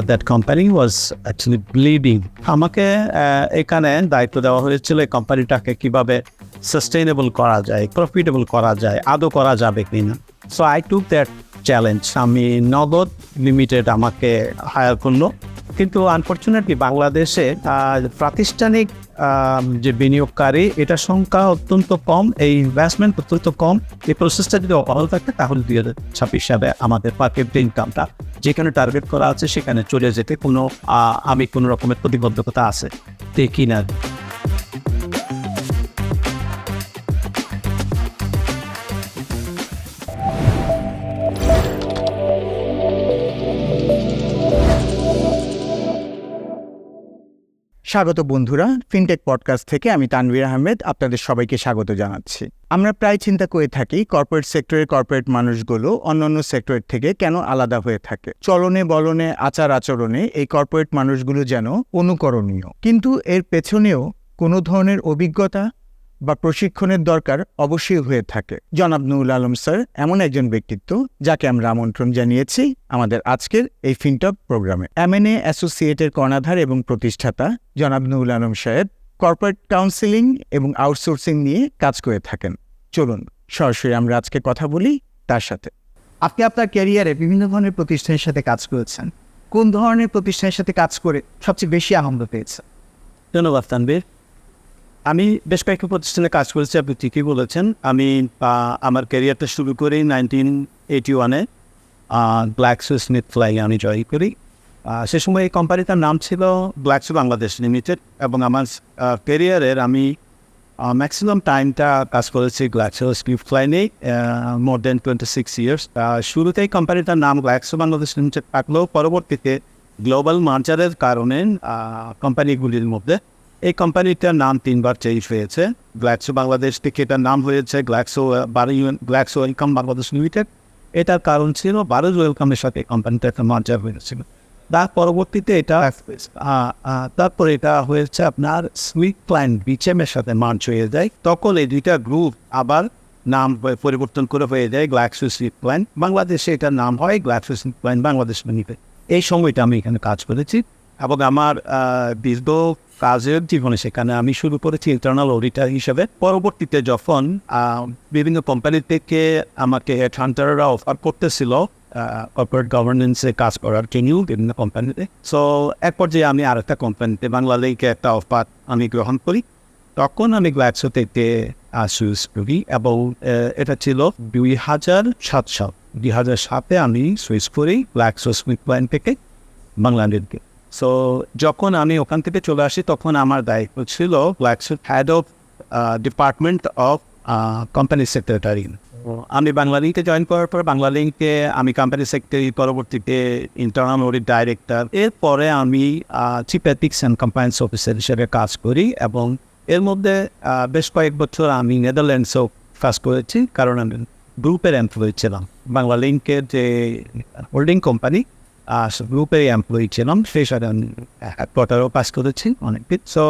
That company was actually bleeding. আমাকে এখানে দায়িত্ব দেওয়া হয়েছিল এই কোম্পানিটাকে কীভাবে সাস্টেইনেবল করা যায়, প্রফিটেবল করা যায়, আদৌ করা যাবে কিনা। So I took that challenge. আমি নগদ লিমিটেড আমাকে হায়ার করলো, কিন্তু আনফর্চুনেটলি বাংলাদেশে প্রাতিষ্ঠানিক যে বিনিয়োগকারী এটার সংখ্যা অত্যন্ত কম, এই ইনভেস্টমেন্ট অত্যন্ত কম। এই প্রসেসটা যদি অব্যাহত থাকে তাহলে 2026 সালে আমাদের পার ক্যাপিটা ইনকামটা যেখানে টার্গেট করা আছে সেখানে চলে যেতে আমি কোনো রকমের প্রতিবদ্ধকতা আছে দেখি না। স্বাগত বন্ধুরা, ফিনটেক পডকাস্ট থেকে আমি তানভীর আহমেদ আপনাদের সবাইকে স্বাগত জানাচ্ছি। আমরা প্রায় চিন্তা করে থাকি কর্পোরেট সেক্টরের কর্পোরেট মানুষগুলো অন্যান্য সেক্টরের থেকে কেন আলাদা হয়ে থাকে। চলনে বলনে আচার আচরণে এই কর্পোরেট মানুষগুলো যেন অনুকরণীয়, কিন্তু এর পেছনেও কোনো ধরনের অভিজ্ঞতা বা প্রশিক্ষণের দরকার অবশ্যই হয়ে থাকে। জনাব নুরুল আলম স্যার এমন একজন ব্যক্তিত্ব যাকে আমরা আমন্ত্রণ জানিয়েছি আমাদের আজকের এই ফিনটক প্রোগ্রামে। M&A অ্যাসোসিয়েটের কর্ণধার এবং প্রতিষ্ঠাতা জনাব নুরুল আলম সাহেব কর্পোরেট কাউন্সিলিং এবং আউটসোর্সিং নিয়ে কাজ করে থাকেন। চলুন সরাসরি আমরা আজকে কথা বলি তার সাথে। আপনি আপনার ক্যারিয়ারে বিভিন্ন ধরনের প্রতিষ্ঠানের সাথে কাজ করেছেন, কোন ধরনের প্রতিষ্ঠানের সাথে কাজ করে সবচেয়ে বেশি আনন্দ পেয়েছেন? ধন্যবাদ তানভীর। আমি বেশ কয়েকটি প্রতিষ্ঠানে কাজ করেছি, আপনি ঠিকই বলেছেন। আমি আমার ক্যারিয়ারটা শুরু করি 1981-এ GlaxoSmithKline আমি জয়েন করি। সে সময় এই কোম্পানিটার নাম ছিল গ্ল্যাক্সো বাংলাদেশ লিমিটেড, এবং আমার ক্যারিয়ারের আমি ম্যাক্সিমাম টাইমটা কাজ করেছি GlaxoSmithKline মোর দেন 26 ইয়ার্স। শুরুতেই কোম্পানিটার নাম গ্ল্যাক্সো বাংলাদেশ লিমিটেড থাকলেও পরবর্তীতে গ্লোবাল মার্জারের কারণে কোম্পানিগুলির মধ্যে এই কোম্পানিটার নাম 3বার চেঞ্জ হয়েছে। গ্ল্যাক্সো বাংলাদেশ থেকে এটার নাম হয়েছে গ্ল্যাক্সো ওয়েলকাম বাংলাদেশ লিমিটেড। এটার কারণ ছিল বারোজ ওয়েলকামের সাথে কোম্পানিটা একটা মার্জার হয়েছিল। তার পরবর্তীতে তারপরে এটা হয়েছে আপনার স্মিথক্লাইন বিচএমের সাথে মার্জ হয়ে যায়। তখন এই দুইটা গ্রুপ আবার নাম পরিবর্তন করে হয়ে যায় GlaxoSmithKline বাংলাদেশে। এটার নাম হয় GlaxoSmithKline বাংলাদেশ লিমিটেড। এই সময়টা আমি এখানে কাজ করেছি, এবং আমার দীর্ঘ কাজের জীবনে সেখানে আমি শুরু করেছি ইন্টারনাল অডিটর হিসেবে। পরবর্তীতে যখন বিভিন্ন কোম্পানি থেকে আমাকে হেডহান্টাররা অফার করতেছিল কর্পোরেট গভর্নেন্সে কাজ করার জন্য বিভিন্ন কোম্পানিতে, সো এক পর্যায়ে আমি আরেকটা কোম্পানিতে বাংলালিংকে একটা অফার আমি গ্রহণ করি। তখন আমি গ্ল্যাক্সো থেকে সুইচ করি, এবং এটা ছিল 2007 সাল। 2007-এ আমি সুইচ করি GlaxoSmithKline থেকে বাংলালিংকে। সো যখন আমি ওখান থেকে চলে আসি তখন আমার দায়িত্ব ছিল Glaxo head of department of company secretary. আমি বাংলালিংকে জয়েন করার পর বাংলালিংকে আমি কোম্পানি সেক্রেটারি, পরবর্তীতে ইন্টারনাল অডিট ডাইরেক্টর। এরপরে আমি chief ethics and compliance officer হিসেবে কাজ করি, এবং এর মধ্যে বেশ কয়েক বছর আমি নেদারল্যান্ডসেও কাজ করেছি, কারণ আমি গ্রুপের এমপ্লয়ি ছিলাম। বাংলালিংকের যে হোল্ডিং কোম্পানি গ্রুপের এমপ্লয়ি ছিলাম, সেই সাথে আমি কোয়ার্টারও কাজ করেছি অনেকদিন। সো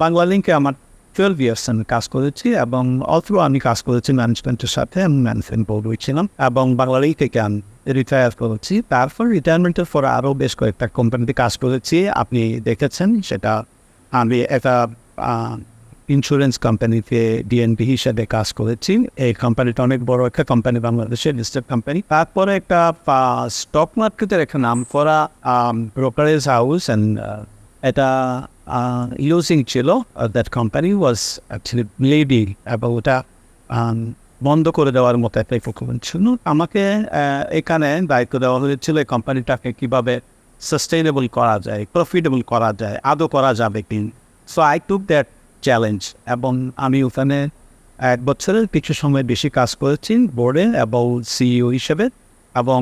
বাংলালিংকে আমার 12 ইয়ার্স আমি কাজ করেছি, এবং অলথ্রু আমি কাজ করেছি ম্যানেজমেন্টের সাথে। আমি ম্যানেজমেন্ট বোর্ডে ছিলাম, এবং বাংলালিং থেকে আমি রিটায়ার করেছি। তারপর রিটায়ারমেন্টের পর আরও বেশ কয়েকটা কোম্পানিতে কাজ করেছি, আপনি দেখেছেন। সেটা আমি একটা ইন্স্যুরেন্স কোম্পানিতে ডিএনপি হিসেবে কাজ করেছি। এই কোম্পানিটা অনেক বড় একটা কোম্পানি, বাংলাদেশের লিস্টেড কোম্পানি। তারপরে একটা স্টক মার্কেটের একটা নাম করা ব্রোকারেজ হাউস, অ্যান্ড এটা ইউজিং ছিল। That company was actually bleeding, এবং ওটা বন্ধ করে দেওয়ার মতো একটা প্রকল্প ছিল। আমাকে এখানে দায়িত্ব দেওয়া হয়েছিল এই কোম্পানিটাকে কীভাবে সাস্টেইনেবল করা যায়, প্রফিটেবল করা যায়, আদৌ করা যাবে কিনা। So I took that challenge, এবং আমি ওখানে 1 বছরের কিছু সময় বেশি কাজ করেছি বোর্ডে এবং সিইও হিসেবে, এবং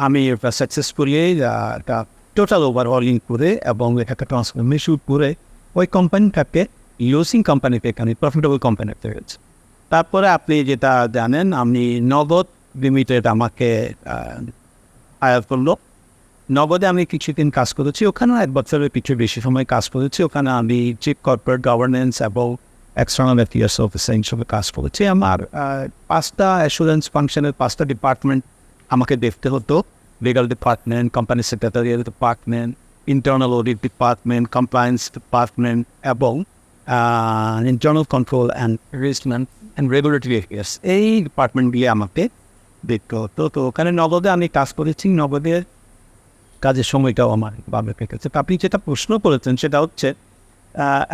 আমি সাকসেসফুলি একটা টোটাল ওভারঅলিং করে এবং একটা ট্রান্সফরমেশন করে ওই কোম্পানিটাকে ইউজিং কোম্পানিতে এখানে প্রফিটেবল কোম্পানিতে হয়েছে। তারপরে আপনি যেটা জানেন, আমি নগদ লিমিটেড আমাকে হায়ার করলো। নগদে আমি কিছুদিন কাজ করেছি, ওখানে 1 বছরের কিছু বেশি সময় কাজ করেছি। ওখানে আমি চিফ কর্পোরেট গভর্নেন্স এবং এক্সটার্নাল অ্যাফেয়ার্স অফিসার হিসেবে কাজ করেছি। আমার 5টা অ্যাসুরেন্স ফাংশনের 5টা ডিপার্টমেন্ট আমাকে দেখতে হতো। Legal department, company secretarial department, internal audit department, compliance department এবং internal control and risk management and regulatory affairs, এই ডিপার্টমেন্টগুলি আমাকে দেখতে হতো। তো ওখানে নগদে আমি কাজ করেছি, নগদের কাজের সময়টাও আমার ভালো পেকেছে। আপনি যেটা প্রশ্ন করেছেন সেটা হচ্ছে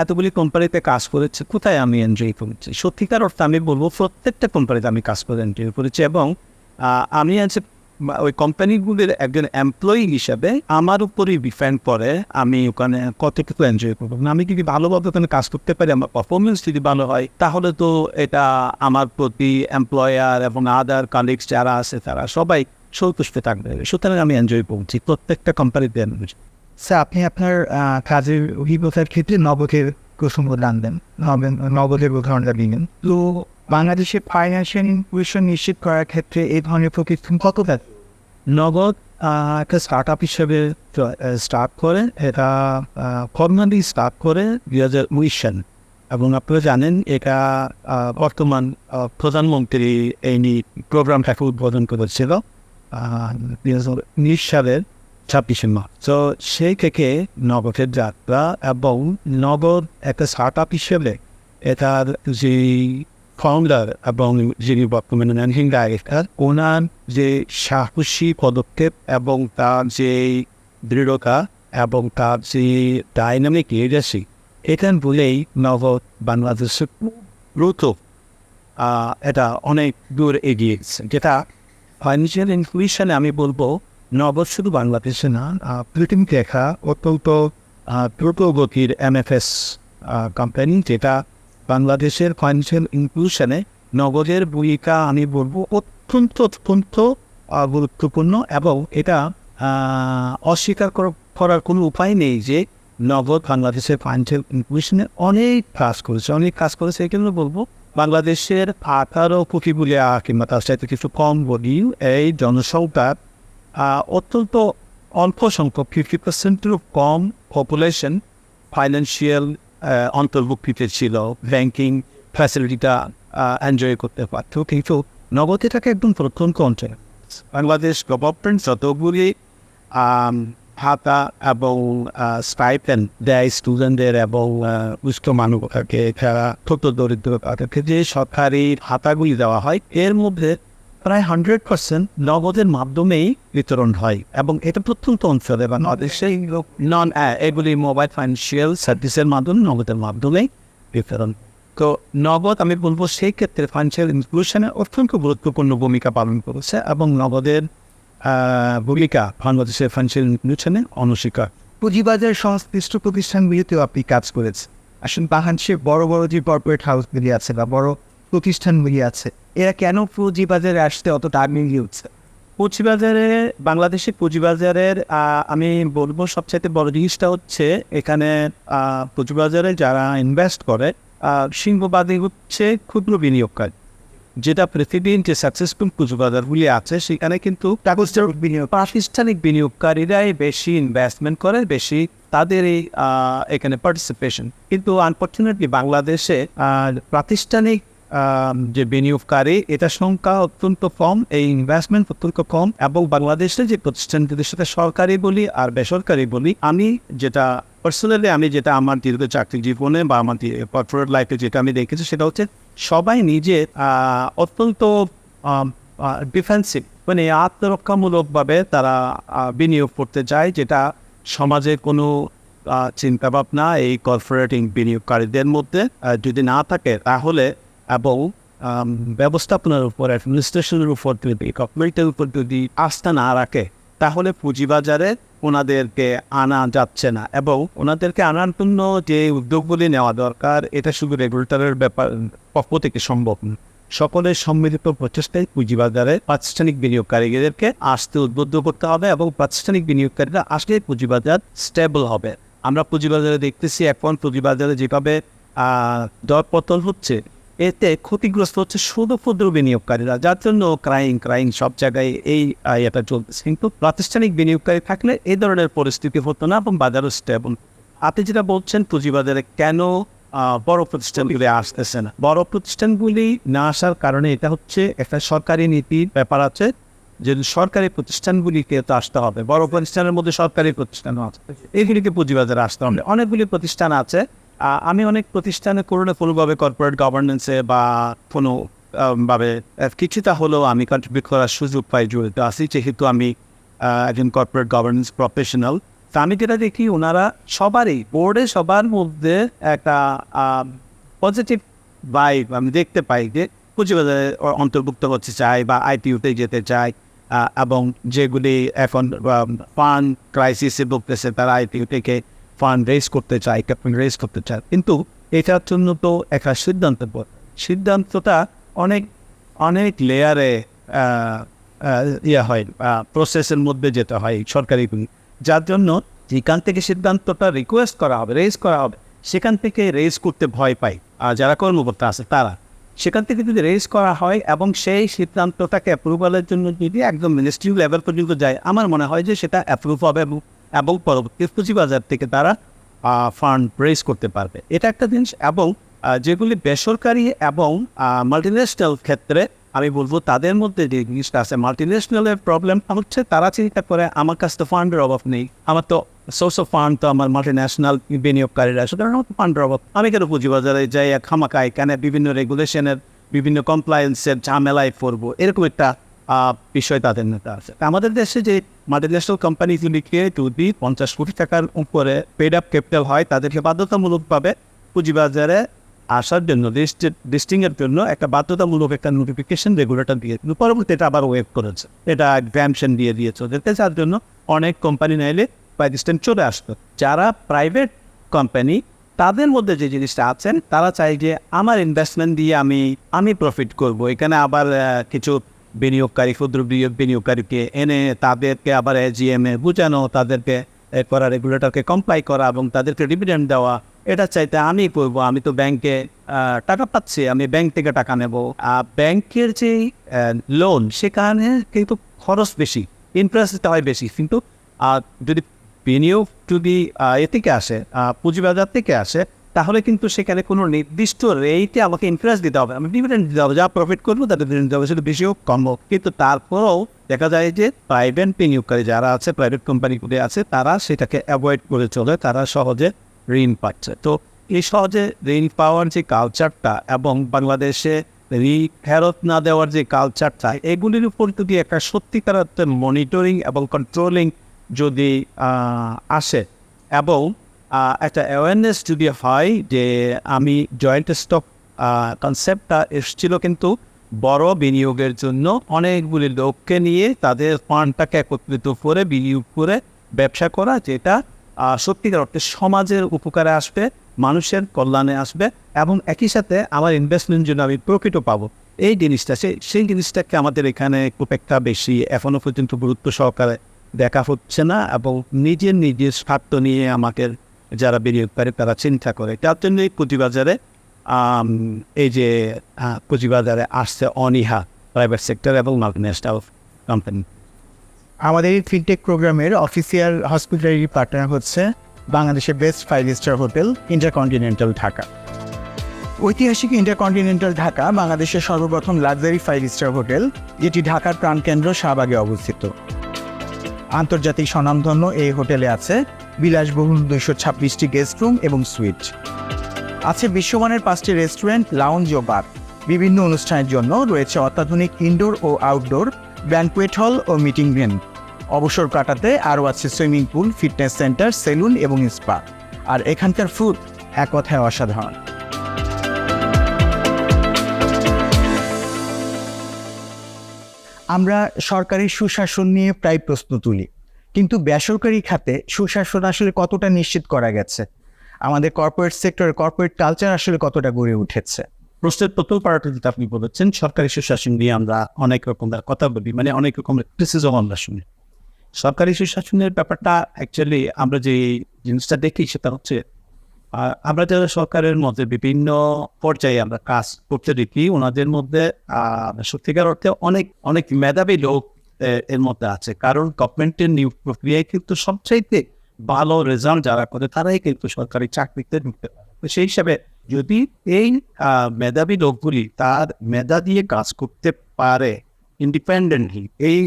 এতগুলি কোম্পানিতে কাজ করেছে, কোথায় আমি এনজয় করেছি? সত্যিকার অর্থে আমি বলবো প্রত্যেকটা কোম্পানিতে আমি কাজ করে এনজয় করেছি এবং আমি আজ ওই কোম্পানিগুলির একজন এমপ্লয়ি হিসাবে আমার উপরই ডিপেন্ড করে আমি ওখানে কতটুকু এনজয় করবো। আমি যদি ভালোভাবে ওখানে কাজ করতে পারি, আমার পারফরমেন্স যদি ভালো হয়, তাহলে তো এটা আমার প্রতি এমপ্লয়ার এবং আদার কালিগস যারা আছে তারা সবাই সন্তুষ্ট থাকবে। সুতরাং আমি এনজয় করছি প্রত্যেকটা কোম্পানিতে। স্যার, আপনি আপনার কাজের অভিজ্ঞতার ক্ষেত্রে নগদের প্রসঙ্গ টানবেন, নগদের উদাহরণটা দিলেন। তো বাংলাদেশে ফাইন্যান্সিয়াল ইনক্লুশন নিশ্চিত করার ক্ষেত্রে এই ধরনের প্রতিষ্ঠান কতটা? নগদ একটা স্টার্ট আপ হিসেবে স্টার্ট করে, এটা ফর্মালি স্টার্ট করে 2019 সালে এবং আপনারা জানেন এটা বর্তমান প্রধানমন্ত্রী এই প্রোগ্রামটাকে উদ্বোধন করেছিল 2019 সালের 26 মার্চ। তো সেই থেকে নগদের যাত্রা এবং নগদ একটা স্টার্ট আপ হিসেবে এটার যে ফাউন্ডার এবং যিনি বর্তমানে ম্যানেজিং ডাইরেক্টর, ওনার যে সাহসী পদক্ষেপ এবং তার যে দৃঢ়তা এবং তার যে ডাইনামিক লিডারশিপ, এটা বলেই নগদ বাংলাদেশের দ্রুত এটা অনেক দূর এগিয়েছে। যেটা ফাইন্যান্সিয়াল ইনক্লুশনে আমি বলবো নগদ শুধু বাংলাদেশে না, পৃথিবীতে দেখা অত্যন্ত দ্রুত গতির MFS কোম্পানি, যেটা বাংলাদেশের ফাইন্যান্সিয়াল ইনক্লুশনে নগদের ভূমিকা আমি বলবো অত্যন্ত গুরুত্বপূর্ণ। এবং এটা অস্বীকার করার কোনো উপায় নেই যে নগদ বাংলাদেশের ফাইন্যান্সিয়াল ইনক্লুশনে অনেক কাজ করেছে। এই জন্য বলবো বাংলাদেশের 18 কোটি বলে কিংবা তার সাথে কিছু কম বলি এই জনসংখ্যার অত্যন্ত অল্প সংখ্যক 50%-এরও কম পপুলেশন ফাইন্যান্সিয়াল অন্তর্ভুক্তিতে ছিল, ব্যাংকিং ফ্যাসিলিটিটা এনজয় করতে পারত। কিন্তু নগদ এটাকে একদম প্রত্যন্ত অঞ্চল। বাংলাদেশ গভর্নমেন্ট যতগুলি ভাতা এবং স্টাইপেন্ড দেয় স্টুডেন্টদের এবং উচ্চ মানবতাকে, যারা ছোট দরিদ্র তাদেরকে যে সরকারি ভাতাগুলি দেওয়া হয়, এর মধ্যে প্রায় 100% নগদের মাধ্যমেই বিতরণ হয় এবং এটা প্রত্যন্ত অঞ্চলে বাংলাদেশে এগুলি মোবাইল ফাইন্যান্সিয়াল সার্ভিসের মাধ্যমে নগদের মাধ্যমেই বিতরণ। তো নগদ আমি বলবো সেই ক্ষেত্রে ফাইন্যান্সিয়াল ইনক্লুশনে অত্যন্ত গুরুত্বপূর্ণ ভূমিকা পালন করেছে এবং নগদের ভূমিকা বাংলাদেশের ফাইন্যান্সিয়াল ইনক্লুশনে অনস্বীকার। পুঁজিবাজার সংশ্লিষ্ট প্রতিষ্ঠানগুলিতেও আপনি কাজ করেছেন। আসলে বাংলাদেশের বড় যে কর্পোরেট হাউসগুলি আছে বা বড় প্রতিষ্ঠানগুলি আছে, এরা কেন পুঁজিবাজারে আসতে অতটা আগ্রহী হচ্ছে? বাংলাদেশের পুঁজিবাজারের আমি বলবো সবচাইতে বড় জিনিসটা হচ্ছে এখানে পুঁজিবাজারে যারা ইনভেস্ট করে সিংহবাদী হচ্ছে ক্ষুদ্র বিনিয়োগকারী। যেটা পৃথিবীর যে সাকসেসফুল পুঁজিবাজারগুলি আছে সেখানে কিন্তু প্রাতিষ্ঠানিক বিনিয়োগকারীরাই বেশি ইনভেস্টমেন্ট করে, বেশি তাদের এখানে পার্টিসিপেশন। কিন্তু আনফর্চুনেটলি বাংলাদেশে প্রাতিষ্ঠানিক যে বিনিয়োগকারী এটা সংখ্যা অত্যন্ত কম, এই ইনভেস্টমেন্ট অত্যন্ত কম। এবং বাংলাদেশে যে প্রতিষ্ঠানগুলির সাথে সরকারি বলি আর বেসরকারি বলি, আমি যেটা পার্সোনালি আমার দীর্ঘ চাকরি জীবনে বা আমার কর্পোরেট লাইফে যেটা আমি দেখেছি সেটা হচ্ছে সবাই নিজে অত্যন্ত ডিফেন্সিভ, মানে আত্মরক্ষামূলকভাবে তারা বিনিয়োগ করতে চায়, যেটা সমাজে কোনো চিন্তাভাবনা এই কর্পোরেট বিনিয়োগকারীদের মধ্যে যদি না থাকে তাহলে, এবং ব্যবস্থাপনার উপর, অ্যাডমিনিস্ট্রেশনের উপর যদি, গভর্নমেন্টের উপর যদি আস্থা না রাখে, তাহলে পুঁজিবাজারে ওনাদেরকে আনা যাচ্ছে না। এবং ওনাদেরকে আনার জন্য যে উদ্যোগগুলি নেওয়া দরকার, এটা শুধু রেগুলেটরের পক্ষ থেকে সম্ভব না। সকলের সম্মিলিত প্রচেষ্টায় পুঁজিবাজারে প্রাতিষ্ঠানিক বিনিয়োগকারীদেরকে আসতে উদ্বুদ্ধ করতে হবে এবং প্রাতিষ্ঠানিক বিনিয়োগকারীরা আসলে পুঁজিবাজার স্টেবল হবে। আমরা পুঁজিবাজারে দেখতেছি এখন পুঁজিবাজারে যেভাবে দরপতন হচ্ছে, এতে ক্ষতিগ্রস্ত হচ্ছে শুধু ক্ষুদ্র বিনিয়োগকারীরা, যার জন্য ক্রাইং সব জায়গায় এই এটা চলতেছে। কিন্তু প্রাতিষ্ঠানিক বিনিয়োগকারী থাকলে এই ধরনের পরিস্থিতি হতো না এবং বাজারও স্টেবল। আপনি যেটা বলছেন পুঁজিবাজারে কেন বড় প্রতিষ্ঠানগুলি আসতেছে না, বড় প্রতিষ্ঠানগুলি না আসার কারণে এটা হচ্ছে একটা সরকারি নীতির ব্যাপার আছে। যে সরকারি প্রতিষ্ঠানগুলিকে তো আসতে হবে, বড় প্রতিষ্ঠানের মধ্যে সরকারি প্রতিষ্ঠানও আছে, এইগুলিকে পুঁজিবাজারে আসতে হবে। অনেকগুলি প্রতিষ্ঠান আছে, আমি অনেক প্রতিষ্ঠানে কোনোভাবে কর্পোরেট গভর্নেন্সে বা কোনো ভাবে কিছুটা হলেও আমি কন্ট্রিবিউট করার সুযোগ পাই, জড়িত আছি, যেহেতু আমি একজন কর্পোরেট গভর্নেন্স প্রফেশনাল। তা আমি যেটা দেখি ওনারা সবারই বোর্ডে সবার মধ্যে একটা পজিটিভ ভাইব আমি দেখতে পাই, যে পুঁজিবাজারে অন্তর্ভুক্ত হতে চায় বা আইপিওতে যেতে চায়, এবং যেগুলি এখন ফান্ড ক্রাইসিসে ভুগতেছে তারা আইপিও থেকে ফান্ড রেজ করতে চায়, ক্যাপিটাল রেজ করতে চায়। কিন্তু এটার জন্য তো একটা সিদ্ধান্তটা অনেক অনেক লেয়ারে হয়, প্রসেসের মধ্যে যেতে হয় সরকারিগুলি, যার জন্য যেখান থেকে সিদ্ধান্তটা রিকোয়েস্ট করা হবে, রেজ করা হবে, সেখান থেকে রেজ করতে ভয় পায় যারা কর্মকর্তা আছে তারা। সেখান থেকে যদি রেজ করা হয় এবং সেই সিদ্ধান্তটাকে অ্যাপ্রুভালের জন্য যদি একদম মিনিস্ট্রি লেভেল পর্যন্ত যায়, আমার মনে হয় যে সেটা অ্যাপ্রুভ হবে এবং পরবর্তী পুঁজিবাজার থেকে তারা ফান্ড রেজ করতে পারবে। এটা একটা জিনিস। এবং যেগুলি বেসরকারি এবং মাল্টিন্যাশনাল ক্ষেত্রে আমি বলবো তাদের মধ্যে যে জিনিসটা আছে, মাল্টিন্যাশনালের প্রবলেম হচ্ছে তারা চিন্তা করে আমার কাছে তো ফান্ডের অভাব নেই, আমার তো সোর্স অফ ফান্ড তো আমার মাল্টিন্যাশনাল বিনিয়োগকারীরা, সুতরাং আমার ফান্ডের অভাব, আমি কেন পুঁজিবাজারে যাই খামাকায় কেন বিভিন্ন রেগুলেশনের বিভিন্ন কমপ্লায়েন্সের ঝামেলায় পড়বো, এরকম একটা বিষয় তাদের নেতা আছে। আমাদের দেশে যে মাল্টিন্যাশনাল কোম্পানিগুলিকে যদি 50 কোটি টাকার উপরে পেড আপ ক্যাপিটাল হয়, তাদেরকে বাধ্যতামূলকভাবে পুঁজিবাজারে আসার জন্য লিস্টিংয়ের জন্য একটা বাধ্যতামূলক একটা নোটিফিকেশন রেগুলেটর দিয়ে, পরবর্তী এটা আবার ওয়েভ করেছে, এটা এক্সামশন দিয়ে দিয়েছে ওদেরকে, যার জন্য অনেক কোম্পানি নাইলে পাকিস্তান চলে আসতো। যারা প্রাইভেট কোম্পানি তাদের মধ্যে যে জিনিসটা আছেন, তারা চাই যে আমার ইনভেস্টমেন্ট দিয়ে আমি প্রফিট করব, এখানে আবার কিছু বিনিয়োগকারী ক্ষুদ্র বিনিয়োগকারীকে এনে তাদেরকে আবার এজিএমে বোঝানো, তাদেরকে করা, রেগুলেটরকে কমপ্লাই করা এবং তাদেরকে ডিভিডেন্ড দেওয়া, এটা চাইতে আমি করবো। আমি তো ব্যাংকে টাকা পাচ্ছি, আমি ব্যাংক থেকে টাকা নেব। ব্যাংকের যে লোন সেখানে কিন্তু খরচ বেশি, ইন্টারেস্টটা হয় বেশি, কিন্তু যদি বিনিয়োগ যদি এ থেকে আসে, পুঁজিবাজার থেকে আসে, তাহলে কিন্তু সেখানে কোনো নির্দিষ্ট রেটে আমাকে ইন্টারেস্ট দিতে হবে, আমি ডিভিডেন্ড দিতে হবে, যা প্রফিট করবো তাদের ডিভিডেন্ড দিতে হবে, সেটা বেশি হোক কম হোক। কিন্তু তারপরেও দেখা যায় যে প্রাইভেট বিনিয়োগকারী যারা আছে, প্রাইভেট কোম্পানিগুলি আছে, তারা সেটাকে অ্যাভয়েড করে চলে, তারা সহজে ঋণ পাচ্ছে। তো এই সহজে ঋণ পাওয়ার যে কালচারটা এবং বাংলাদেশে ঋণ ফেরত না দেওয়ার যে কালচারটা, এগুলির উপর যদি একটা সত্যিকার মনিটরিং এবং কন্ট্রোলিং যদি আসে এবং একটা অ্যাওয়ারনেস যদি হয়, যে আমি জয়েন্ট স্টক কনসেপ্টটা এসেছিল কিন্তু বড় বিনিয়োগের জন্য অনেকগুলি লোককে নিয়ে তাদের ফান্ডটাকে একত্রিত করে বিনিয়োগ করে ব্যবসা করা, যেটা সত্যিকার অর্থে সমাজের উপকারে আসবে, মানুষের কল্যাণে আসবে এবং একই সাথে আমার ইনভেস্টমেন্ট জন্য আমি প্রফিটও পাবো। এই জিনিসটা সেই জিনিসটাকে আমাদের এখানে খুব একটা বেশি এখনও পর্যন্ত গুরুত্ব সহকারে দেখা হচ্ছে না, এবং নিজের স্বার্থ নিয়ে আমাদের যারা বিনিয়োগকারী তারা চিন্তা করে। তার জন্য এই পুঁজিবাজারে এই যে পুঁজিবাজারে আসছে অনীহা প্রাইভেট সেক্টর এবং মাল্টিন্যাশনাল কোম্পানি। আমাদের এই ফিনটেক প্রোগ্রামের অফিসিয়াল হসপিটালিটি পার্টনার হচ্ছে বাংলাদেশের best 5 star hotel intercontinental Dhaka. ঐতিহাসিক ইন্টারকন্টিনেন্টাল ঢাকা বাংলাদেশের সর্বপ্রথম লাক্সারি 5 স্টার হোটেল, যেটি ঢাকার প্রাণকেন্দ্র শাহবাগে অবস্থিত। আন্তর্জাতিক স্বনামধন্য এই হোটেলে আছে বিলাসবহুল 226টি গেস্ট রুম এবং সুইট, আছে বিশ্বমানের 5টি রেস্টুরেন্ট, লাউঞ্জ ও বার। বিভিন্ন অনুষ্ঠানের জন্য রয়েছে অত্যাধুনিক ইনডোর ও আউটডোর ব্যানকুয়েট হল ও মিটিং ভেন্যু। অবসর কাটাতে আরও আছে swimming pool, fitness centre, salon এবং স্পা। আর এখানকার ফুড এক কথায় অসাধারণ। আমরা সরকারি সুশাসন নিয়ে প্রায় প্রশ্ন তুলি, কিন্তু বেসরকারি খাতে সুশাসন আসলে কতটা নিশ্চিত করা গেছে? আমাদের কর্পোরেট সেক্টর, কর্পোরেট কালচার আসলে কতটা গড়ে উঠেছে? প্রশ্নের প্রথম পার্টে যেটা আপনি বলেছেন, সরকারি সুশাসন নিয়ে আমরা অনেক রকমের কথা বলি, মানে অনেক রকমের ক্রিটিসিজম আমরা শুনি। সরকারি সুশাসনের ব্যাপারটা অ্যাকচুয়ালি আমরা যে জিনিসটা দেখি সেটা হচ্ছে, আমরা যারা সরকারের মধ্যে বিভিন্ন পর্যায়ে আমরা কাজ করতে দেখি, ওনাদের মধ্যে সত্যিকার অর্থে অনেক অনেক মেধাবী লোক এর মধ্যে আছে। কারণ গভর্নমেন্টের নিয়োগ প্রক্রিয়ায় কিন্তু সবচাইতে ভালো রেজাল্ট যারা করে তারাই কিন্তু সরকারি চাকরিতে ঢুকতে পারে। তো সেই হিসাবে যদি এই মেধাবী লোকগুলি তার মেধা দিয়ে কাজ করতে পারে, ইন্ডিপেন্ডেন্টলি এই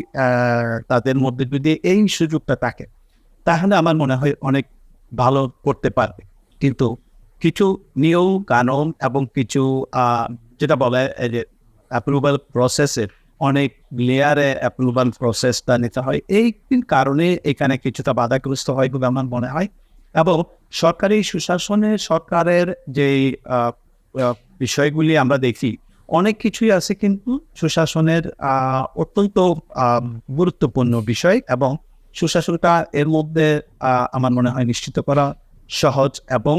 তাদের মধ্যে যদি এই সুযোগটা থাকে, তাহলে আমার মনে হয় অনেক ভালো করতে পারবে। কিন্তু কিছু নিয়ম কানুন এবং কিছু যেটা বলে এই যে অ্যাপ্রুভাল প্রসেসের অনেক লেয়ারে অ্যাপ্রুভাল প্রসেসটা নিতে হয়, এই কারণে এখানে কিছুটা বাধাগ্রস্ত হয় বলে আমার মনে হয়। এবং সরকারি সুশাসনে সরকারের যেই বিষয়গুলি আমরা দেখি, অনেক কিছুই আছে কিন্তু সুশাসনের অত্যন্ত গুরুত্বপূর্ণ বিষয়, এবং সুশাসনটা এর মধ্যে আমার মনে হয় নিশ্চিত করা সহজ, এবং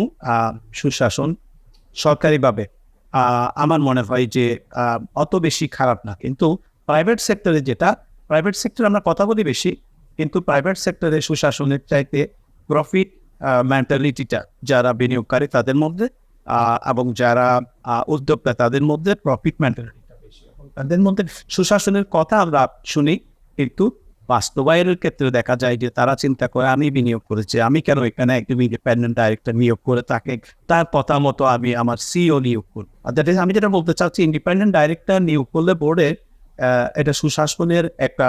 সুশাসন সরকারিভাবে আমার মনে হয় যে অত বেশি খারাপ না। কিন্তু প্রাইভেট সেক্টরে প্রাইভেট সেক্টরে আমরা কথা বলি বেশি, কিন্তু প্রাইভেট সেক্টরে সুশাসনের চাইতে প্রফিট মেন্টালিটিটা যারা বিনিয়োগকারী তাদের মধ্যে এবং যারা উদ্যোক্তা তাদের মধ্যে প্রফিট মেন্টালিটিটা বেশি। তাদের মধ্যে সুশাসনের কথা আমরা শুনি, কিন্তু বাস্তবায়নের ক্ষেত্রে দেখা যায় যে তারা চিন্তা করে আমি বিনিয়োগ করেছি, আমি কেন এখানে একজন ইন্ডিপেন্ডেন্ট ডাইরেক্টর নিয়োগ করে তাকে তার কথা মতো আমি আমার সিও নিয়োগ করি। আমি যেটা বলতে চাচ্ছি, ইন্ডিপেন্ডেন্ট ডাইরেক্টর নিয়োগ করলে বোর্ডে এটা সুশাসনের একটা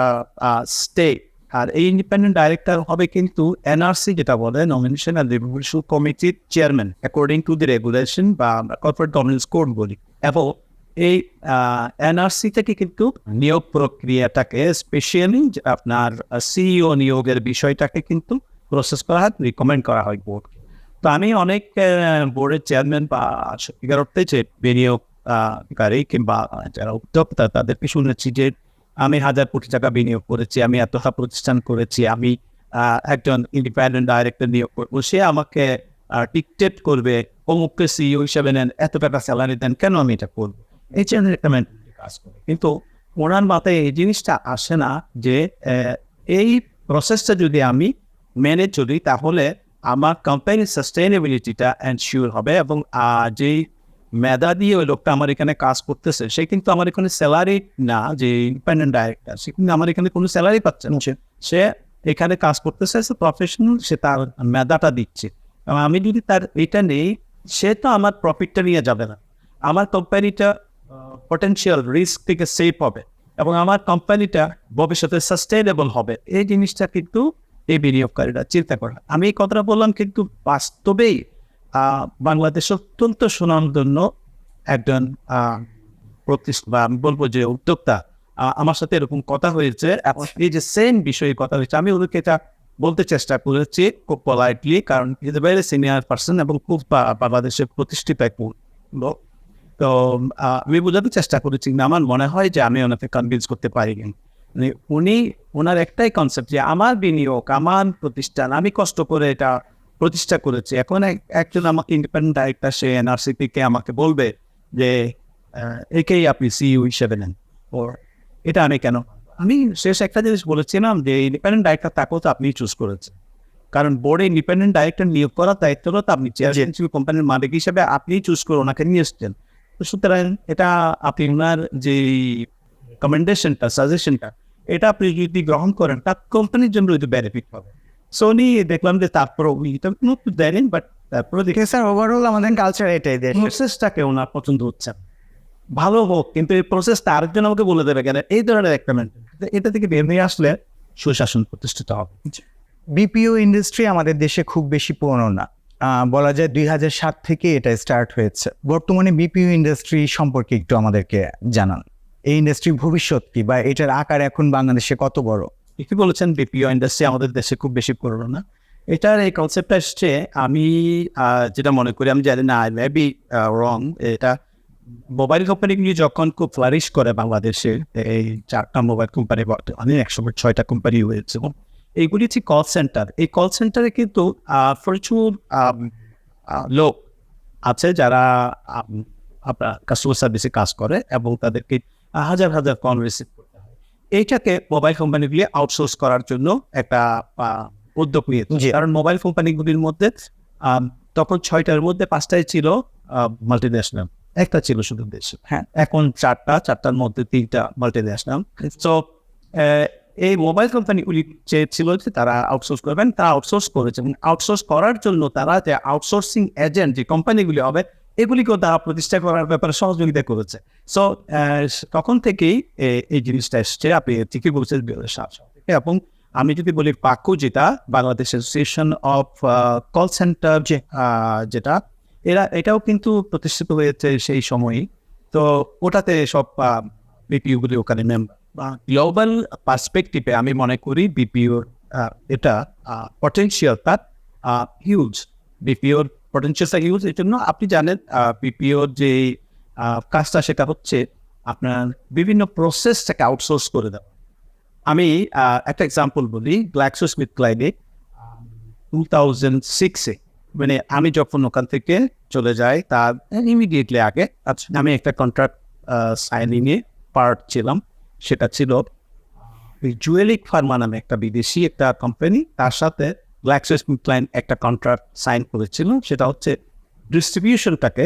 স্টেট। আর এই ইন্ডিপেন্ডেন্ট ডাইরেক্টর হবে কিন্তু এনআরসি যেটা বলে, নমিনেশন অ্যান্ড রিভিউ কমিটির chairman according to the regulation বা কর্পোরেট গভর্নেন্স কোড বলি। এবং এই এনআরসি থেকে কিন্তু নিয়োগ প্রক্রিয়াটাকে স্পেশালি আপনার সিইও নিয়োগের বিষয়টাকে কিন্তু প্রসেস করা হয়, রিকমেন্ড করা হয় বোর্ড। তো আমি অনেক বোর্ডের চেয়ারম্যান বা সত্যিকার অর্থে যে বিনিয়োগকারী কিংবা যারা উদ্যোক্তা তাদেরকে শুনেছি যে আমি 1,000 কোটি টাকা বিনিয়োগ করেছি, আমি এতটা প্রতিষ্ঠান করেছি, আমি একজন ইন্ডিপেন্ডেন্ট ডাইরেক্টর নিয়োগ করবো, সে আমাকে ডিকটেট করবে অমুককে সিইও হিসেবে নেন, এত টাকা স্যালারি দেন, কেন আমি এটা করবো? এই চ্যানেল একটা মেন্টালিটি কাজ করে। কিন্তু ওনার মাথায় এই জিনিসটা আসে না যে এই প্রসেসটা যদি আমি মেনে চলি তাহলে আমার কোম্পানির সাস্টেইনেবিলিটিটা এনশিওর হবে, এবং যেই মেধা দিয়ে ওই লোকটা আমার এখানে কাজ করতেছে সে কিন্তু আমার এখানে স্যালারি না, যে ইন্ডিপেন্ডেন্ট ডাইরেক্টর সে কিন্তু আমার এখানে কোনো স্যালারি পাচ্ছে না, সে এখানে কাজ করতেছে প্রফেশনাল, সে তার মেধাটা দিচ্ছে। এবং আমি যদি তার এটা নেই, সে তো আমার প্রফিটটা নিয়ে যাবে না, আমার কোম্পানিটা পটেনশিয়াল রিস্ক থেকে সেফ হবে, এবং আমার কোম্পানিটা ভবিষ্যতে সাস্টেইনেবল হবে। এই জিনিসটা কিন্তু এই বিনিয়োগকারীরা চিন্তা করে। আমি এই কথাটা বললাম, কিন্তু বাস্তবেই বাংলাদেশ অত্যন্ত সুনামধন্য একজন প্রতিষ্ঠান, আমি বলবো যে উদ্যোক্তা, আমার সাথে এরকম কথা হয়েছে, এবং এই যে সেম বিষয়ে কথা হয়েছে, আমি ওদেরকে এটা বলতে চেষ্টা করেছি খুব পোলাইটলি, কারণ is a very senior person এবং খুব বাংলাদেশের প্রতিষ্ঠিত এক লোক। তো আমি বোঝাতে চেষ্টা করেছি, না আমার মনে হয় যে আমি ওনাকে কনভিন্স করতে পারিনি। মানে ওনার একটাই কনসেপ্ট যে আমার বিনিয়োগ, আমার প্রতিষ্ঠান, আমি কষ্ট করে এটা প্রতিষ্ঠা করেছি, এখন একজন আমাকে ইন্ডিপেন্ডেন্ট ডাইরেক্টর সে এনআরসি থেকে আমাকে বলবে যে একেই আপনি সিইও হিসেবে নেন, ও এটা আমি কেন? আমি শেষ একটা জিনিস বলেছিলাম যে ইন্ডিপেন্ডেন্ট ডাইরেক্টর তাকেও তো আপনি চুজ করেছেন, কারণ বোর্ডে ইন্ডিপেন্ডেন্ট ডাইরেক্টর নিয়োগ করার দায়িত্বটা তো আপনি চেয়ারম্যান কোম্পানির মালিক হিসেবে আপনিই চুজ করে ওনাকে নিয়ে এসছেন। তো সুতরাং এটা আপনি ওনার যে রিকমেন্ডেশনটা, সাজেশনটা, এটা আপনি যদি গ্রহণ করেন তার কোম্পানির জন্য এটা বেনিফিট হবে। সো উনি দেখলাম যে তারপর এটা দেয়নি, বাট তারপরে দেখে স্যার ওভারঅল আমাদের কালচার এটাই দেশ। প্রসেসটাকে ওনার পছন্দ হচ্ছে, ভালো হোক, কিন্তু এই প্রসেসটা আরেকজন আমাকে বলে দেবে কেন, এই ধরনের একটা মেন্টালিটি, এটা থেকে বের হয়ে আসলে সুশাসন প্রতিষ্ঠিত হবে। বিপিও ইন্ডাস্ট্রি আমাদের দেশে খুব বেশি পুরনো না, বলা যায় 2007 থেকে এটা স্টার্ট হয়েছে। বর্তমানে বিপিও ইন্ডাস্ট্রি সম্পর্কে একটু আমাদেরকে জানান, এই ইন্ডাস্ট্রির ভবিষ্যৎ কি, বা এটার আকার এখন বাংলাদেশে কত বড়? কি বলেছেন, বিপিও ইন্ডাস্ট্রি আমাদের দেশে খুব বেশি পুরনো না, এটার এই কনসেপ্টটা এসছে আমি যেটা মনে করি, আমি জানি না, আই মে বি রং, এটা মোবাইল কোম্পানিগুলি যখন খুব ফ্লারিশ করে বাংলাদেশে, এই 4টা মোবাইল কোম্পানি বর্তমানে 106টা কোম্পানি হয়েছে, এইগুলি হচ্ছে কল সেন্টার। এই কল সেন্টারে কিন্তু প্রচুর লোক আছে যারা আপনার কাস্টমার সার্ভিসে কাজ করে, এবং তাদেরকে হাজার হাজার কল রিসিভ করতে হয়। এইটাকে মোবাইল কোম্পানিগুলি আউটসোর্স করার জন্য একটা উদ্যোগ নিয়েছে, কারণ মোবাইল কোম্পানিগুলির মধ্যে তখন 6টার মধ্যে 5টাই ছিল মাল্টিন্যাশনাল, একটা ছিল শুধু দেশে। হ্যাঁ, এখন 4টার মধ্যে 3টা মাল্টিন্যাশনাল। সো এই মোবাইল কোম্পানিগুলি চেয়েছিল যে তারা আউটসোর্স করবেন, তারা আউটসোর্স করেছে, এবং আউটসোর্স করার জন্য তারা যে আউটসোর্সিং এজেন্ট যে কোম্পানিগুলি হবে, এগুলিকেও তারা প্রতিষ্ঠা করার ব্যাপারে সহযোগিতা করেছে। সো তখন থেকেই এই জিনিসটা এসছে, আপনি ঠিকই বলছেন 2007 সাল থেকে। এবং আমি যদি বলি পাকু, যেটা Bangladesh association of call centre, যেটা এটাও কিন্তু প্রতিষ্ঠিত হয়েছে সেই সময়ই। তো ওটাতে সব বিপিওগুলি ওখানে মেম্বার। গ্লোবাল পার্সপেক্টিভে আমি মনে করি বিপিওর এটা পটেনশিয়ালটা হিউজ। বিপিওর পটেনশিয়ালটা হিউজ। এই জন্য আপনি জানেন বিপিওর যে কাজটা, সেটা হচ্ছে আপনার বিভিন্ন প্রসেসটাকে আউটসোর্স করে দেওয়া। আমি একটা এক্সাম্পল বলি, গ্ল্যাক্সোস্মিথক্লাইনে 2006-এ, মানে আমি যখন ওখান থেকে চলে যাই তার ইমিডিয়েটলি আগে আমি একটা কন্ট্রাক্ট সাইনিংয়ে পার্ট ছিলাম। সেটা ছিল জুয়েলিক ফার্মা নামে একটা বিদেশি একটা কোম্পানি, তার সাথে গ্ল্যাক্সোস্মিথক্লাইন একটা কন্ট্রাক্ট সাইন করেছিল। সেটা হচ্ছে ডিস্ট্রিবিউশনটাকে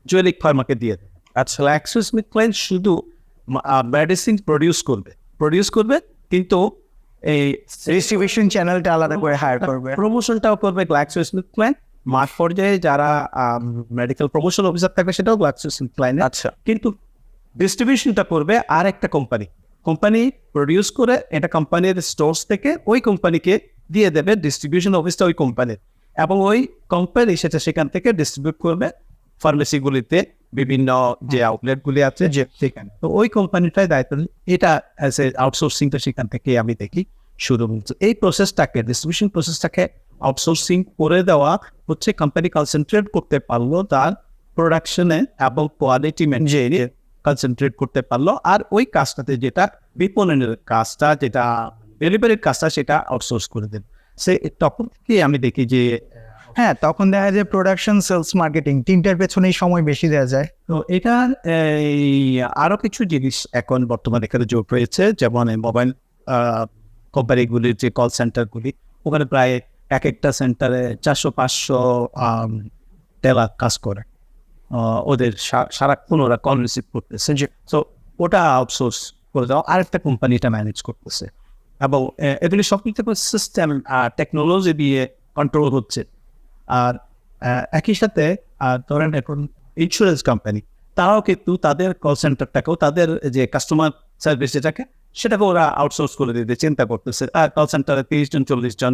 জুয়েলিক ফার্মাকে দিয়ে দেয়। আচ্ছা, গ্ল্যাক্সোস্মিথক্লাইন শুধু মেডিসিন প্রডিউস করবে, কিন্তু এই ডিস্ট্রিবিউশন চ্যানেলটা আলাদা করে হায়ার করবে, প্রমোশনটাও করবে গ্ল্যাক্সোস্মিথক্লাইন। মাঠ পর্যায়ে যারা মেডিকেল প্রমোশন অফিসার থাকবে সেটাও গ্ল্যাক্সোস্মিথক্লাইন। আচ্ছা, কিন্তু ডিস্ট্রিবিউশনটা করবে আর একটা কোম্পানি প্রডিউস করে এটা কোম্পানির স্টোর্স থেকে ওই কোম্পানিকে দিয়ে দেবে, ডিস্ট্রিবিউশন অফিসটা ওই কোম্পানির, এবং ওই কোম্পানি সেটা সেখান থেকে ডিস্ট্রিবিউট করবে ফার্মেসিগুলিতে, বিভিন্ন যে আউটলেটগুলি আছে যে সেখানে। তো ওই কোম্পানিটাই দায়িত্ব, এটা অ্যাজ এ আউটসোর্সিংটা সেখান থেকে আমি দেখি শুরু হচ্ছে। এই প্রসেসটাকে, ডিস্ট্রিবিউশন প্রসেসটাকে আউটসোর্সিং করে দেওয়া হচ্ছে, কোম্পানি কনসেন্ট্রেট করতে পারলো তার প্রোডাকশনে এবং কোয়ালিটি মেনটেনে কনসেন্ট্রেট করতে পারলো। আর ওই কাজটাতে, যেটা বিপণনের কাজটা, যেটা ডেলিভারির কাজটা, সেটা আউটসোর্স করে দেন। সে তখন থেকে আমি দেখি যে হ্যাঁ, তখন দেখা যায় প্রোডাকশন, সেলস, মার্কেটিং তিনটার পেছনেই সময় বেশি দেওয়া যায়। তো এটা আরো কিছু জিনিস এখন বর্তমানে এখানে যোগ রয়েছে, যেমন মোবাইল কোম্পানিগুলির যে কল সেন্টারগুলি, ওখানে প্রায় এক একটা সেন্টারে 400-500 টেলার কাজ করে। ওদের সারাক্ষণ ওরা কল রিসিভ করতেছে, যে সো ওটা আউটসোর্স করে দেওয়া আরেকটা কোম্পানি এটা ম্যানেজ করতেছে। এবং এগুলি সব কিছু সিস্টেম টেকনোলজি দিয়ে কন্ট্রোল হচ্ছে। আর একই সাথে ধরেন এখন ইন্স্যুরেন্স কোম্পানি, তারাও কিন্তু তাদের কল সেন্টারটাকেও, তাদের যে কাস্টমার সার্ভিস যেটাকে, সেটাকে ওরা আউটসোর্স করে দিতে চিন্তা করতেছে। আর কল সেন্টারে 30-40 জন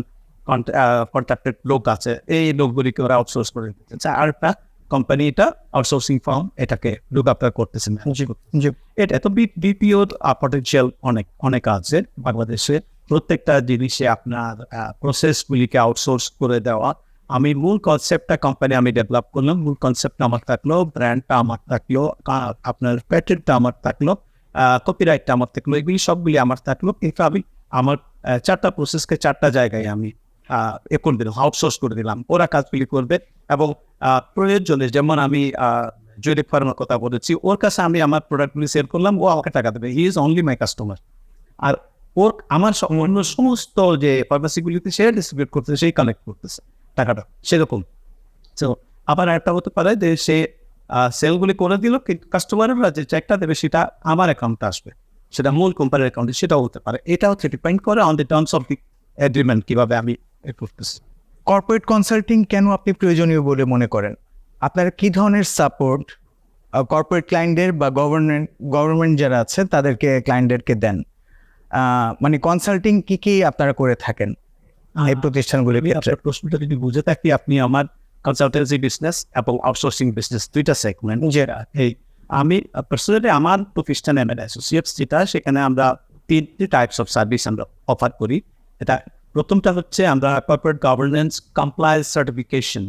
কন্ট্রাক্টেড লোক আছে, এই লোকগুলিকে ওরা আউটসোর্স করে দিতে। আর একটা কোম্পানি, এটা আউটসোর্সিং ফার্ম, এটাকে লুক আফটার করতেছেন। এটা তো বিপিওর পটেনশিয়াল অনেক আছে বাংলাদেশে। প্রত্যেকটা জিনিসে আপনার প্রসেসগুলিকে আউটসোর্স করে দেওয়া। আমি মূল কনসেপ্টটা কোম্পানি আমি ডেভেলপ করলাম, মূল কনসেপ্টটা আমার থাকলো, ব্র্যান্ডটা আমার থাকলো, আপনার প্যাটেন্টটা আমার থাকলো, কপিরাইটটা আমার থাকলো, এগুলি সবগুলি আমার থাকলো। কিন্তু আমি আমার 4টা প্রসেসকে 4টা জায়গায় আমি করে দিলাম, আউটসোর্স করে দিলাম। ওরা কাজগুলি করবে। এবং প্রয়োজনে, যেমন আমি জয়দেব ফার্মার কথা বলেছি, ওর কাছে আমি আমার প্রোডাক্টগুলি সেল করলাম, ও আমাকে টাকা দেবে। He is only my customer. আর আমার অন্য সমস্ত যে ফার্মাসিগুলিতে সে ডিস্ট্রিবিউট করতেছে, সেই কালেক্ট করতেছে টাকাটা, সেরকম। তো আবার একটা হতে পারে যে সে সেলগুলি করে দিল, কিন্তু কাস্টমাররা যে চেকটা দেবে সেটা আমার অ্যাকাউন্টে আসবে, সেটা মূল কোম্পানির অ্যাকাউন্টে, সেটাও হতে পারে। এটা হচ্ছে ডিপেন্ড করে on the terms of the agreement, কীভাবে আমি করতেছি। কর্পোরেট কনসাল্টিং কেন আপনি প্রয়োজনীয় বলে মনে করেন? আপনারা কি ধরনের সাপোর্ট কর্পোরেট ক্লায়েন্টদের বা গভর্নমেন্ট যারা আছে তাদেরকে, ক্লায়েন্টদেরকে দেন? মানে কনসাল্টিং কি আপনারা করে থাকেন এই প্রতিষ্ঠানগুলির ক্ষেত্রে? আপনার প্রশ্নটা যদি বুঝে থাকি, আপনি আমার কনসালটেন্সি বিজনেস এবং আউটসোর্সিং বিজনেস দুইটা সেগমেন্ট, যেটা আমি পার্সোনালি আমার প্রতিষ্ঠান এমএন অ্যাসোসিয়েটস, যেটা সেখানে আমরা 3টি টাইপস অফ সার্ভিস আমরা অফার করি। এটা প্রথমটা হচ্ছে আমরা corporate governance compliance certification,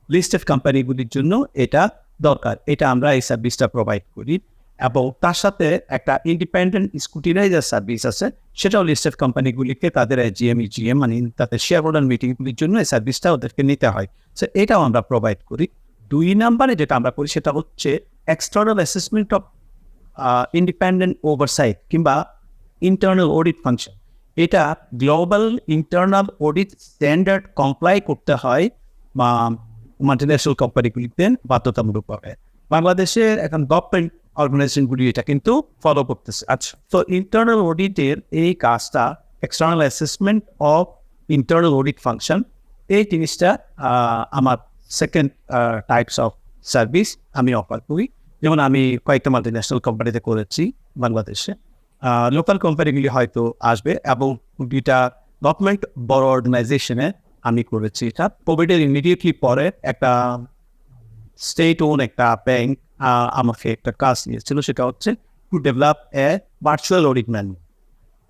listed কোম্পানিগুলির জন্য এটা দরকার, এটা আমরা এই সার্ভিসটা প্রোভাইড করি। এবং তার সাথে একটা ইন্ডিপেন্ডেন্ট স্কুটিনাইজার সার্ভিস আছে, সেটাও লিস্টেড কোম্পানিগুলিকে তাদের জিএম মানে তাদের শেয়ার হোল্ডার মিটিংগুলির জন্য এই সার্ভিসটা ওদেরকে নিতে হয়। সো এটাও আমরা প্রোভাইড করি। 2 নম্বরে যেটা আমরা করি সেটা হচ্ছে external assessment of independent oversight কিংবা ইন্টারনাল অডিট ফাংশন। এটা global internal audit standard comply করতে হয় বা মাল্টিন্যাশনাল কোম্পানিগুলিতে বাধ্যতামূলকভাবে। বাংলাদেশে এখন গভর্নমেন্ট অর্গানাইজেশনগুলি এটা কিন্তু ফলো করতেছে। আচ্ছা, তো ইন্টারনাল অডিটের এই কাজটা, external assessment of internal audit function, এই জিনিসটা আমার সেকেন্ড টাইপস অফ সার্ভিস আমি অফার করি। যেমন আমি কয়েকটা মাল্টিন্যাশনাল কোম্পানিতে করেছি বাংলাদেশে। লোকাল কোম্পানিগুলি হয়তো আসবে এবং দুইটা গভর্নমেন্ট বড় অর্গানাইজেশনে আমি করেছি এটা। কোভিডের ইমিডিয়েটলি পরে একটা স্টেট ওন একটা ব্যাংক আমাকে একটা কাজ নিয়েছিল, সেটা হচ্ছে to develop a virtual audit manual.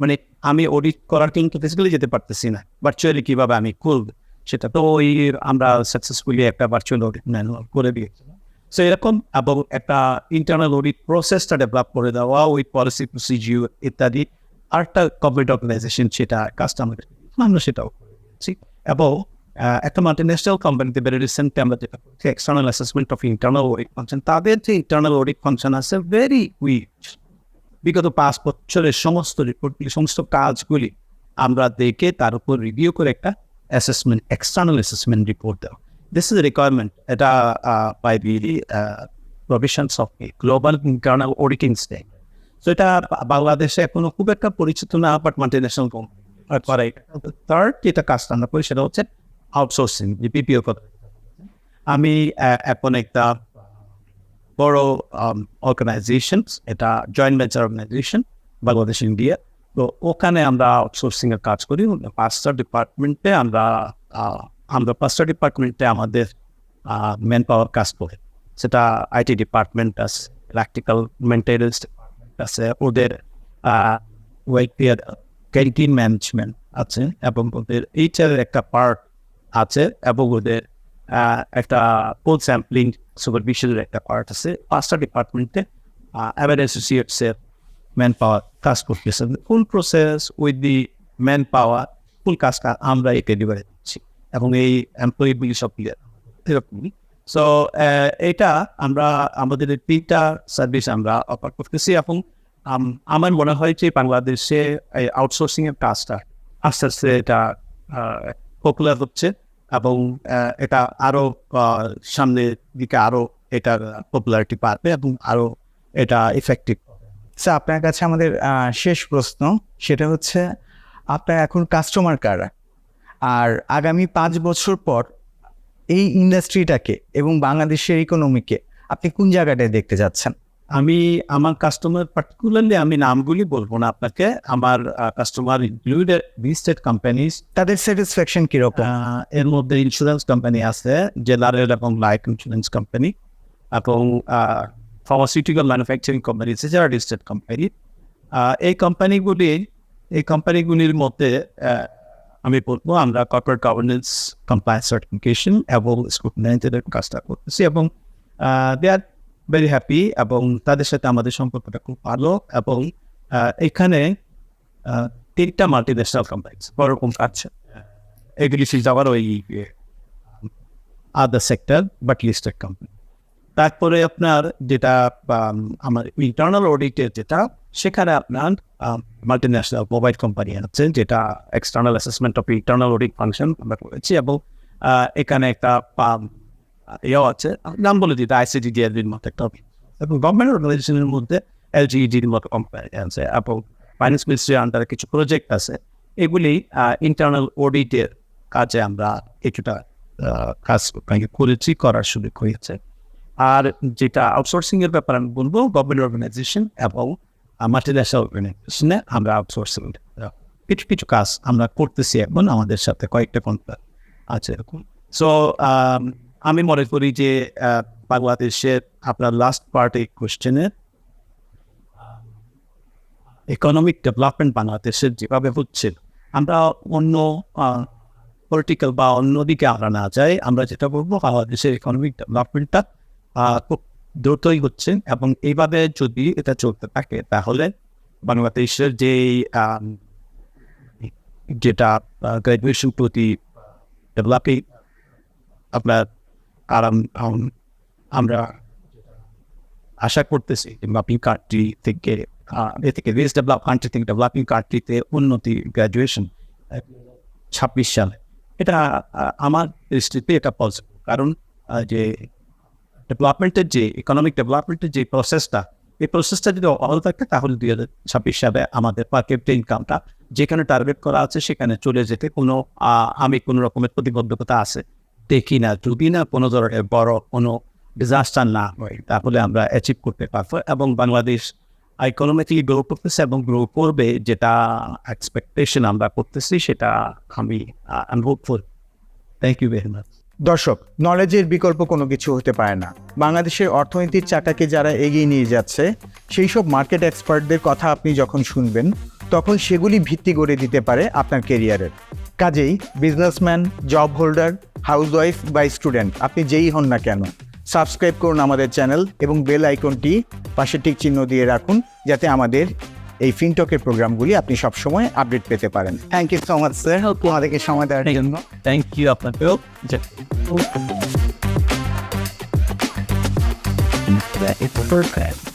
মানে আমি অডিট করার কিন্তু ফিজিক্যালি যেতে পারতেছি না, ভার্চুয়ালি কীভাবে আমি করব সেটা। তো ওই আমরা সাকসেসফুলি একটা ভার্চুয়াল অডিট ম্যানুয়াল করে দিয়েছিলাম। সো এরকম এবং একটা ইন্টারনাল অডিট প্রসেসটা ডেভেলপ করে দেওয়া, ওই পলিসি প্রসিজিওর ইত্যাদি। আরেকটা গভর্নমেন্ট অর্গানাইজেশন সেটা কাজটা আমাদের, আমরা সেটাও করে দিয়েছি। এবং একটা মাল্টিন্যাশনাল কোম্পানিতে বেড়ে রিসেন্টলি আমরা যেটা করছি external assessment of internal audit function, তাদের যে ইন্টারনাল অডিট ফাংশন আছে ভেরি উইক। বিগত 5 বছরের সমস্ত রিপোর্টগুলি, সমস্ত কাজগুলি আমরা দেখে তার উপর রিভিউ করে একটা অ্যাসেসমেন্ট, এক্সটার্নাল অ্যাসেসমেন্ট রিপোর্ট দেওয়া। দিস ইজ রিকোয়ারমেন্ট, এটা by the provisions of global internal auditing standard. So এটা বাংলাদেশে এখনো খুব একটা পরিচিত না, বাট মাল্টিন্যাশনাল কোম্পানি করে। থার্ড যেটা কাজটা আমরা করি সেটা হচ্ছে আউটসোর্সিং, যে পিপিও কথা। আমি এখন একটা বড় অর্গানাইজেশন, এটা joint venture organization Bangladesh India. তো ওখানে আমরা আউটসোর্সিং এর কাজ করি 5টা ডিপার্টমেন্টে। আমরা 5টা ডিপার্টমেন্টে আমাদের ম্যান পাওয়ার কাজ করে, সেটা আইটি ডিপার্টমেন্ট আছে, ইলেকট্রিক্যাল মেনটেন্যান্স ডিপার্টমেন্ট আছে, ওদের ওয়েলফেয়ার ক্যান্টিন ম্যানেজমেন্ট আছে, এবং ওদের এইচআর একটা পার্ট আছে, এবং ওদের একটা ফুল স্যাম্পলিং সুপারভিশনের একটা পার্ট আছে। 5টা ডিপার্টমেন্টে এমএন অ্যাসোসিয়েটসের ম্যান পাওয়ার কাজ করতেছে। Full process with the man power, full কাজটা আমরা এই ডেলিভারি দিচ্ছি, এবং এই এমপ্লয়িগুলি সব ক্লিয়ার এরকমই। সো এটা আমরা আমাদের 3টা সার্ভিস আমরা অফার করতেছি। এবং আমার মনে হয় যে বাংলাদেশে এই আউটসোর্সিংয়ের কাজটা আস্তে আস্তে এটা পপুলার হচ্ছে, এবং এটা আরও সামনের দিকে আরও এটার পপুলারিটি পাবে এবং আরও এটা ইফেক্টিভ। স্যার, আপনার কাছে আমাদের শেষ প্রশ্ন, সেটা হচ্ছে আপনার এখন কাস্টমার কারা, আর আগামী 5 বছর পর এই ইন্ডাস্ট্রিটাকে এবং বাংলাদেশের ইকোনমিকে আপনি কোন জায়গাটায় দেখতে যাচ্ছেন? আমি আমার কাস্টমার পার্টিকুলারলি আমি নামগুলি বলবো না আপনাকে। আমার কাস্টমার ইনক্লুডেড লিস্টেড কোম্পানিজ। তাদের স্যাটিসফ্যাকশন কীরকম? এর মধ্যে ইন্স্যুরেন্স কোম্পানি আছে, জেনারেল এবং লাইফ ইন্স্যুরেন্স কোম্পানি, এবং ফার্মাসিউটিক্যাল ম্যানুফ্যাকচারিং কোম্পানি, যারা লিস্টেড কোম্পানি। এই কোম্পানিগুলির মধ্যে আমি বলবো আমরা কর্পোরেট গভর্নেন্স, কমপ্লায়েন্স সার্টিফিকেশন এবং স্ক্রুটিনাইজের কাজটা করতেছি, এবং দে আর ভেরি হ্যাপি, এবং তাদের সাথে আমাদের সম্পর্কটা খুব ভালো। এবং এখানে 3টা মাল্টিন্যাশনাল কোম্পানি বড় কোম্পানি আছে, এগুলি যাওয়ার ওই other sector but listed company. তারপরে আপনার যেটা আমার ইন্টারনাল অডিটের যেটা, সেখানে আপনার মাল্টিন্যাশনাল মোবাইল কোম্পানি আছে, যেটা external assessment of internal audit function আমরা করেছি, এবং এখানে একটা ইয়েও আছে, নাম বলে দিতে ICTDL's মতো একটা, এবং গভর্নমেন্ট অর্গানাইজেশনের মধ্যে LGEDর মতো কোম্পানি আছে, এবং ফাইন্যান্স মিনিস্ট্রির আন্ডারে কিছু প্রজেক্ট আছে। এগুলি ইন্টারনাল অডিটের কাজে আমরা কিছুটা কাজ করেছি, করার সুযোগ হয়েছে। আর যেটা আউটসোর্সিং এর ব্যাপারে আমি বলবো, গভর্নমেন্ট অর্গানাইজেশন এবং মাল্টিন্যাশনাল অর্গানাইজেশনে আমরা আউটসোর্সিং কিছু কাজ আমরা করতেছি এখন, আমাদের সাথে কয়েকটা কন্ট্রাক্ট আছে এরকম। সো আমি মনে করি যে বাংলাদেশের আপনার লাস্ট পার্ট এই কোশ্চেনের ইকোনমিক ডেভেলপমেন্ট বাংলাদেশের যেভাবে হচ্ছে, আমরা অন্য পলিটিক্যাল বা অন্যদিকে আমরা না যাই, আমরা যেটা বলবো বাংলাদেশের ইকোনমিক ডেভেলপমেন্টটা খুব দ্রুতই হচ্ছে, এবং এইভাবে যদি এটা চলতে থাকে তাহলে বাংলাদেশের যেটা গ্র্যাজুয়েশন প্রতি ডেভেলপিং আপনার আমরা আশা করতেছি ডেভেলপিং কান্ট্রি থেকে লিস্ট ডেভেলপ কান্ট্রি থেকে ডেভেলপিং কান্ট্রিতে উন্নতি গ্র্যাজুয়েশন 26 সালে, এটা আমার দৃষ্টিতে এটা পজিটিভ। কারণ যে ডেভেলপমেন্টের যে ইকোনমিক ডেভেলপমেন্টের যে প্রসেসটা, এই প্রসেসটা যদি অবল থাকে তাহলে 2026 সালে আমাদের পার ক্যাপিটা ইনকামটা যেখানে টার্গেট করা আছে সেখানে চলে যেতে আমি কোনো রকমের প্রতিবদ্ধকতা আছে দেখি না, যদি না কোনো ধরনের বড় কোনো ডিজাস্টার না হয়, তাহলে আমরা অ্যাচিভ করতে পারবো। এবং বাংলাদেশ ইকোনমিক্যালি গ্রো করতেছে এবং গ্রো করবে, যেটা এক্সপেকটেশন আমরা করতেছি, সেটা আমি hopeful. Thank you very much. দর্শক, নলেজের বিকল্প কোনো কিছু হতে পারে না। বাংলাদেশের অর্থনীতির চাকাকে যারা এগিয়ে নিয়ে যাচ্ছে, সেই সব মার্কেট এক্সপার্টদের কথা আপনি যখন শুনবেন, তখন সেগুলি ভিত্তি গড়ে দিতে পারে আপনার কেরিয়ারের। কাজেই বিজনেসম্যান, জব হোল্ডার, হাউসওয়াইফ বা স্টুডেন্ট, আপনি যেই হন না কেন, সাবস্ক্রাইব করুন আমাদের চ্যানেল এবং বেল আইকনটি পাশে টিক চিহ্ন দিয়ে রাখুন, যাতে আমাদের এই ফিনটকের প্রোগ্রামগুলি আপনি সবসময় আপডেট পেতে পারেন। Thank you so much sir, আমাদেরকে সময় দেওয়ার জন্য। থ্যাংক ইউ আপনাকেও। That is perfect.